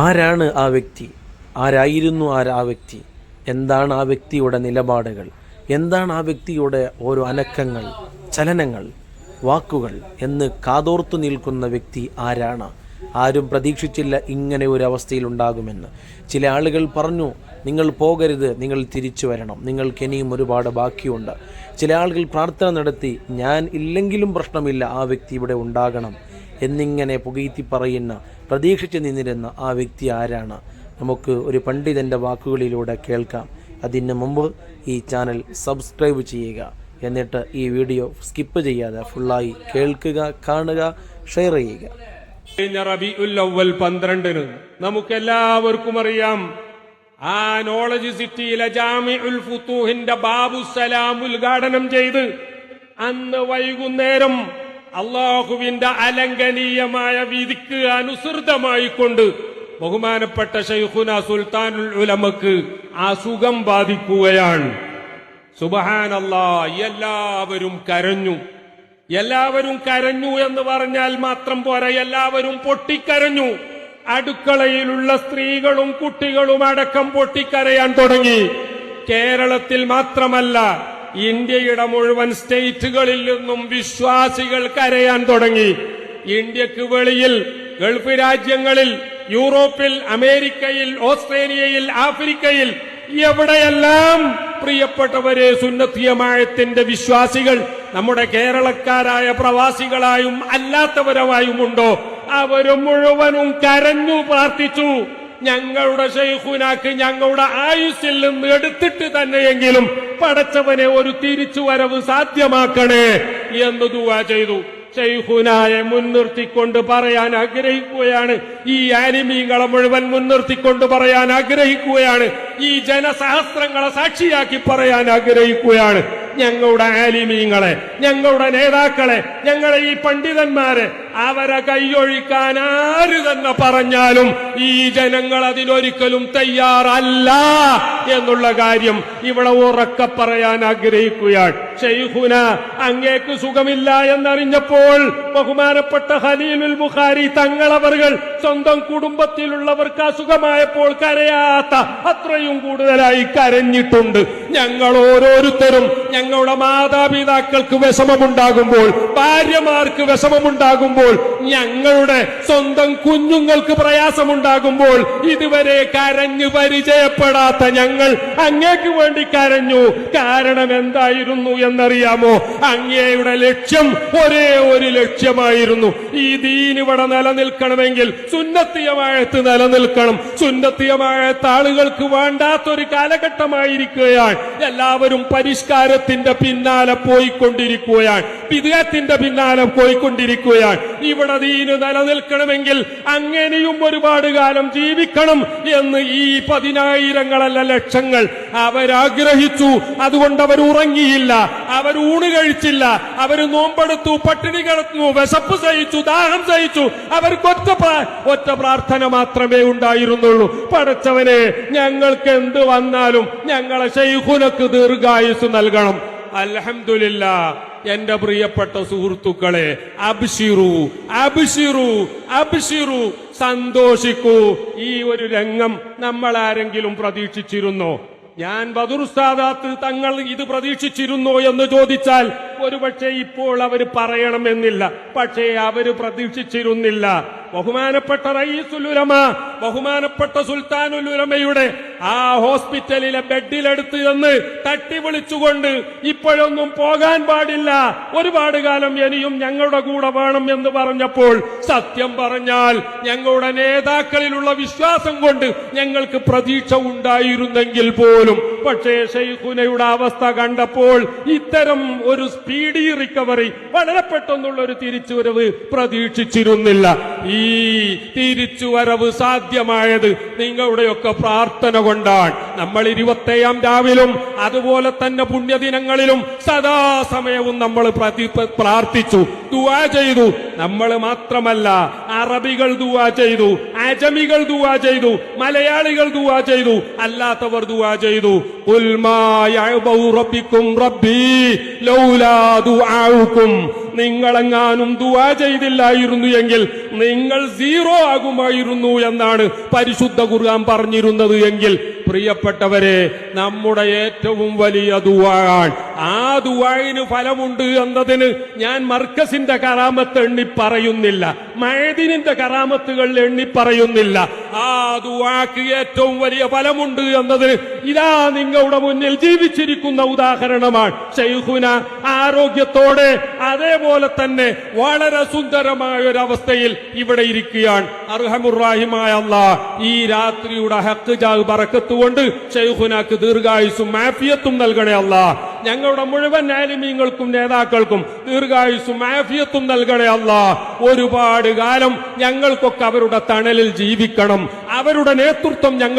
ആരാണ് ആ വ്യക്തി? ആരായിരുന്നു ആ വ്യക്തി? എന്താണ് ആ വ്യക്തിയുടെ നിലപാടുകൾ? എന്താണ് ആ വ്യക്തിയുടെ ഓരോ അനക്കങ്ങൾ, ചലനങ്ങൾ, വാക്കുകൾ എന്ന് കാതോർത്തു നിൽക്കുന്ന വ്യക്തി ആരാണ്? ആരും പ്രതീക്ഷിച്ചില്ല ഇങ്ങനെ ഒരു അവസ്ഥയിലുണ്ടാകുമെന്ന്. ചില ആളുകൾ പറഞ്ഞു, നിങ്ങൾ പോകരുത്, നിങ്ങൾ തിരിച്ചു വരണം, നിങ്ങൾക്ക് ഇനിയും ഒരുപാട് ബാക്കിയുണ്ട്. ചില ആളുകൾ പ്രാർത്ഥന നടത്തി, ഞാൻ ഇല്ലെങ്കിലും പ്രശ്നമില്ല, ആ വ്യക്തി ഇവിടെ ഉണ്ടാകണം എന്നിങ്ങനെ പുകഴ്ത്തി പറയുന്ന, പ്രതീക്ഷിച്ച് നിന്നിരുന്ന ആ വ്യക്തി ആരാണ്? നമുക്ക് ഒരു പണ്ഡിതൻ്റെ വാക്കുകളിലൂടെ കേൾക്കാം. അതിന് മുമ്പ് ഈ ചാനൽ സബ്സ്ക്രൈബ് ചെയ്യുക, എന്നിട്ട് ഈ വീഡിയോ സ്കിപ്പ് ചെയ്യാതെ ഫുള്ളായി കേൾക്കുക, കാണുക, ഷെയർ ചെയ്യുക. റബീഉൽ അവ്വൽ 12 നമുക്കെല്ലാവർക്കും അറിയാം, ആ നോളജ് സിറ്റിയിലെ ജാമിഉൽ ഫുതൂഹിന്റെ ബാബുസ്സലാം ഉദ്ഘാടനം ചെയ്ത് അന്ന് വൈകുന്നേരം അള്ളാഹുവിന്റെ അലംഘനീയമായ വിധിക്ക് അനുസൃതമായിക്കൊണ്ട് ബഹുമാനപ്പെട്ട ശൈഖുന സുൽത്താനുൽ ഉലമക്ക് അസുഖം ബാധിക്കുകയാണ്. സുബ്ഹാനല്ലാഹ്, എല്ലാവരും കരഞ്ഞു. എല്ലാവരും കരഞ്ഞു എന്ന് പറഞ്ഞാൽ മാത്രം പോരാ, എല്ലാവരും പൊട്ടിക്കരഞ്ഞു. അടുക്കളയിലുള്ള സ്ത്രീകളും കുട്ടികളും അടക്കം പൊട്ടിക്കരയാൻ തുടങ്ങി. കേരളത്തിൽ മാത്രമല്ല, ഇന്ത്യയുടെ മുഴുവൻ സ്റ്റേറ്റുകളിൽ നിന്നും വിശ്വാസികൾ കരയാൻ തുടങ്ങി. ഇന്ത്യക്ക് വെളിയിൽ, ഗൾഫ് രാജ്യങ്ങളിൽ, യൂറോപ്പിൽ, അമേരിക്കയിൽ, ഓസ്ട്രേലിയയിൽ, ആഫ്രിക്കയിൽ, എവിടെയെല്ലാം പ്രിയപ്പെട്ടവരെ സുന്നത്ത് ജമാഅത്തിന്റെ വിശ്വാസികൾ നമ്മുടെ കേരളക്കാരായ പ്രവാസികളായും അല്ലാത്തവരുമായുമുണ്ടോ, അവര് മുഴുവനും കരഞ്ഞു പ്രാർത്ഥിച്ചു. ഞങ്ങളുടെ ശൈഖുനാക്ക് ഞങ്ങളുടെ ആയുസ്സിൽ നിന്ന് എടുത്തിട്ട് തന്നെയെങ്കിലും പടച്ചവനെ ഒരു തിരിച്ചുവരവ് സാധ്യമാക്കണേ എന്ന് ദുആ ചെയ്തു. ശൈഖുനായെ മുൻനിർത്തിക്കൊണ്ട് പറയാൻ ആഗ്രഹിക്കുകയാണ്, ഈ ആലിമീങ്ങളെ മുഴുവൻ മുൻനിർത്തിക്കൊണ്ട് പറയാൻ ആഗ്രഹിക്കുകയാണ്, ഈ ജനസഹസ്രങ്ങളെ സാക്ഷിയാക്കി പറയാൻ ആഗ്രഹിക്കുകയാണ്. ഞങ്ങളുടെ ആലിമീങ്ങളെ, ഞങ്ങളുടെ നേതാക്കളെ, ഞങ്ങളെ ഈ പണ്ഡിതന്മാരെ അവരെ കൈയൊഴിക്കാൻ ആര് തന്നെ പറഞ്ഞാലും ഈ ജനങ്ങൾ അതിനൊരിക്കലും തയ്യാറല്ല എന്നുള്ള കാര്യം ഇവിടെ ഉറക്കെ പറയാൻ ആഗ്രഹിക്കുകയാണ്. ശൈഖുന അങ്ങേക്ക് സുഖമില്ല എന്നറിഞ്ഞപ്പോൾ ബഹുമാനപ്പെട്ട ഖലീലുൽ ബുഖാരി തങ്ങളവர்கள் സ്വന്തം കുടുംബത്തിലുള്ളവർക്ക് അസുഖമായപ്പോൾ കരയാത്ത അത്രയും കൂടുതലായി കരഞ്ഞിട്ടുണ്ട്. ഞങ്ങൾ ഓരോരുത്തരും ഞങ്ങളുടെ മാതാപിതാക്കൾക്ക് വിഷമമുണ്ടാകുമ്പോൾ, ഭാര്യമാർക്ക് വിഷമമുണ്ടാകുമ്പോൾ, ഞങ്ങളുടെ സ്വന്തം കുഞ്ഞുങ്ങൾക്ക് പ്രയാസമുണ്ടാകുമ്പോൾ ഇതുവരെ കരഞ്ഞു പരിചയപ്പെടാത്ത ഞങ്ങൾ അങ്ങേക്ക് വേണ്ടി കരഞ്ഞു. കാരണം എന്തായിരുന്നു എന്നറിയാമോ? അങ്ങയുടെ ലക്ഷ്യം ഒരേ ഒരു ലക്ഷ്യമായിരുന്നു. ഈ ദീൻ ഇവിടെ നിലനിൽക്കണമെങ്കിൽ സുന്നത്ത് ജമാഅത്ത് നിലനിൽക്കണം. സുന്നത്ത് ജമാഅത്ത് ആളുകൾക്ക് വേണ്ടാത്തൊരു കാലഘട്ടമായിരിക്കുകയാണ്. എല്ലാവരും പരിഷ്കാരത്തിന്റെ പിന്നാലെ പോയിക്കൊണ്ടിരിക്കുകയാണ്, വിദേഹത്തിന്റെ പിന്നാലെ പോയിക്കൊണ്ടിരിക്കുകയാണ്. ഇവിടെ ദീന് നിലനിൽക്കണമെങ്കിൽ അങ്ങനെയും ഒരുപാട് കാലം ജീവിക്കണം എന്ന് ഈ 10,000-ങ്ങളല്ല ലക്ഷങ്ങൾ അവരാഗ്രഹിച്ചു. അതുകൊണ്ട് അവർ ഉറങ്ങിയില്ല, അവർ ഊണ് കഴിച്ചില്ല, അവർ നോമ്പെടുത്തു, പട്ടിണി കിടന്നു, വിശപ്പ് സഹിച്ചു, ദാഹം സഹിച്ചു. അവർക്ക് ഒറ്റ പ്രാർത്ഥന മാത്രമേ ഉണ്ടായിരുന്നുള്ളൂ, പടച്ചവനെ ഞങ്ങൾക്ക് എന്ത് വന്നാലും ഞങ്ങളെ ശൈഖുനക്ക് ദീർഘായുസ് നൽകണം. അൽഹംദുലില്ലാഹ്. എന്റെ പ്രിയപ്പെട്ട സുഹൃത്തുക്കളെ, അബ്ശിറു അബ്ശിറു അബ്ശിറു, സന്തോഷിക്കൂ. ഈ ഒരു രംഗം നമ്മൾ ആരെങ്കിലും പ്രതീക്ഷിച്ചിരുന്നോ? ഞാൻ ബദർ ഉസ്താദാത്ത് തങ്ങൾ ഇത് പ്രതീക്ഷിച്ചിരുന്നോ എന്ന് ചോദിച്ചാൽ ഒരുപക്ഷെ ഇപ്പോൾ അവർ പറയണമെന്നില്ല, പക്ഷേ അവര് പ്രതീക്ഷിച്ചിരുന്നില്ല. ബഹുമാനപ്പെട്ട റയീസുൽ ഉലമ, ബഹുമാനപ്പെട്ട സുൽത്താനുൽ ഉലമയുടെ ആ ഹോസ്പിറ്റലിലെ ബെഡിലെടുത്ത് എന്ന് തട്ടി വിളിച്ചുകൊണ്ട് ഇപ്പോഴൊന്നും പോകാൻ പാടില്ല, ഒരുപാട് കാലം ഇനിയും ഞങ്ങളുടെ കൂടെ വേണം എന്ന് പറഞ്ഞപ്പോൾ സത്യം പറഞ്ഞാൽ ഞങ്ങളുടെ നേതാക്കളിലുള്ള വിശ്വാസം കൊണ്ട് ഞങ്ങൾക്ക് പ്രതീക്ഷ ഉണ്ടായിരുന്നെങ്കിൽ പോലും, പക്ഷേ ശൈഖുനയുടെ അവസ്ഥ കണ്ടപ്പോൾ ഇത്തരം ഒരു സ്പീഡി റിക്കവറി, വളരെ പെട്ടെന്നുള്ള ഒരു തിരിച്ചുവരവ് പ്രതീക്ഷിച്ചിരുന്നില്ല. ഈ തിരിച്ചുവരവ് സാധ്യമായത് നിങ്ങളുടെയൊക്കെ പ്രാർത്ഥന കൊണ്ടാണ്. നമ്മൾ 27-ാം രാവിലും അതുപോലെ തന്നെ പുണ്യദിനങ്ങളിലും സദാസമയവും നമ്മൾ പ്രാർത്ഥിച്ചു, ദുആ ചെയ്തു. നമ്മൾ മാത്രമല്ല, അറബികൾ ദുആ ചെയ്തു, അജമികൾ ദുആ ചെയ്തു, മലയാളികൾ ദുആ ചെയ്തു, അല്ലാത്തവർ ദുആ ചെയ്തു. ഖുൽ മാ യഅബഉ റബ്ബിക്കും റബ്ബി ലൗലാ ദുആഉക്കും. നിങ്ങളെങ്ങാനും ദുആ ചെയ്തില്ലായിരുന്നു എങ്കിൽ നിങ്ങൾ സീറോ ആകുമായിരുന്നു എന്നാണ് പരിശുദ്ധ ഖുർആൻ പറഞ്ഞിരുന്നത് എങ്കിൽ പ്രിയപ്പെട്ടവരെ, നമ്മുടെ ഏറ്റവും വലിയ ദുആൻ, ആ ദുആയിന് ഫലമുണ്ട് എന്നതിന് ഞാൻ മർക്കസിന്റെ കറാമത്ത് എണ്ണി പറയുന്നില്ല, മഅദിനിന്റെ കറാമത്തുകൾ എണ്ണി പറയുന്നില്ല. ആ ദുആക്ക് ഏറ്റവും വലിയ ഫലമുണ്ട് എന്നതിന് ഇതാ നിങ്ങളുടെ മുന്നിൽ ജീവിച്ചിരിക്കുന്ന ഉദാഹരണമാണ്. ശൈഖുന ആരോഗ്യത്തോടെ അതേപോലെ തന്നെ വളരെ സുന്ദരമായ ഒരു അവസ്ഥയിൽ ഇവിടെ ഇരിക്കുകയാണ്. അർഹമുർറാഹിമായ അല്ലാഹ് ഈ രാത്രിയുടെ ഹഖ് ജാഹ് ബറക്കത്ത് കൊണ്ട് ശൈഖുനാക്ക് ദീർഘായുസ്സും ആഫിയത്തും നൽകണേ അല്ലാഹ്. ഞങ്ങളുടെ മുഴുവൻ ആലിമീങ്ങൾക്കും നേതാക്കൾക്കും ദീർഘായുസ്സും ആഫിയത്തും നൽകണേ അല്ലാഹ്. ഒരുപാട് കാലം ഞങ്ങൾക്കൊക്കെ അവരുടെ തണലിൽ ജീവിക്കണം. അവരുടെ നേതൃത്വം ഞങ്ങൾ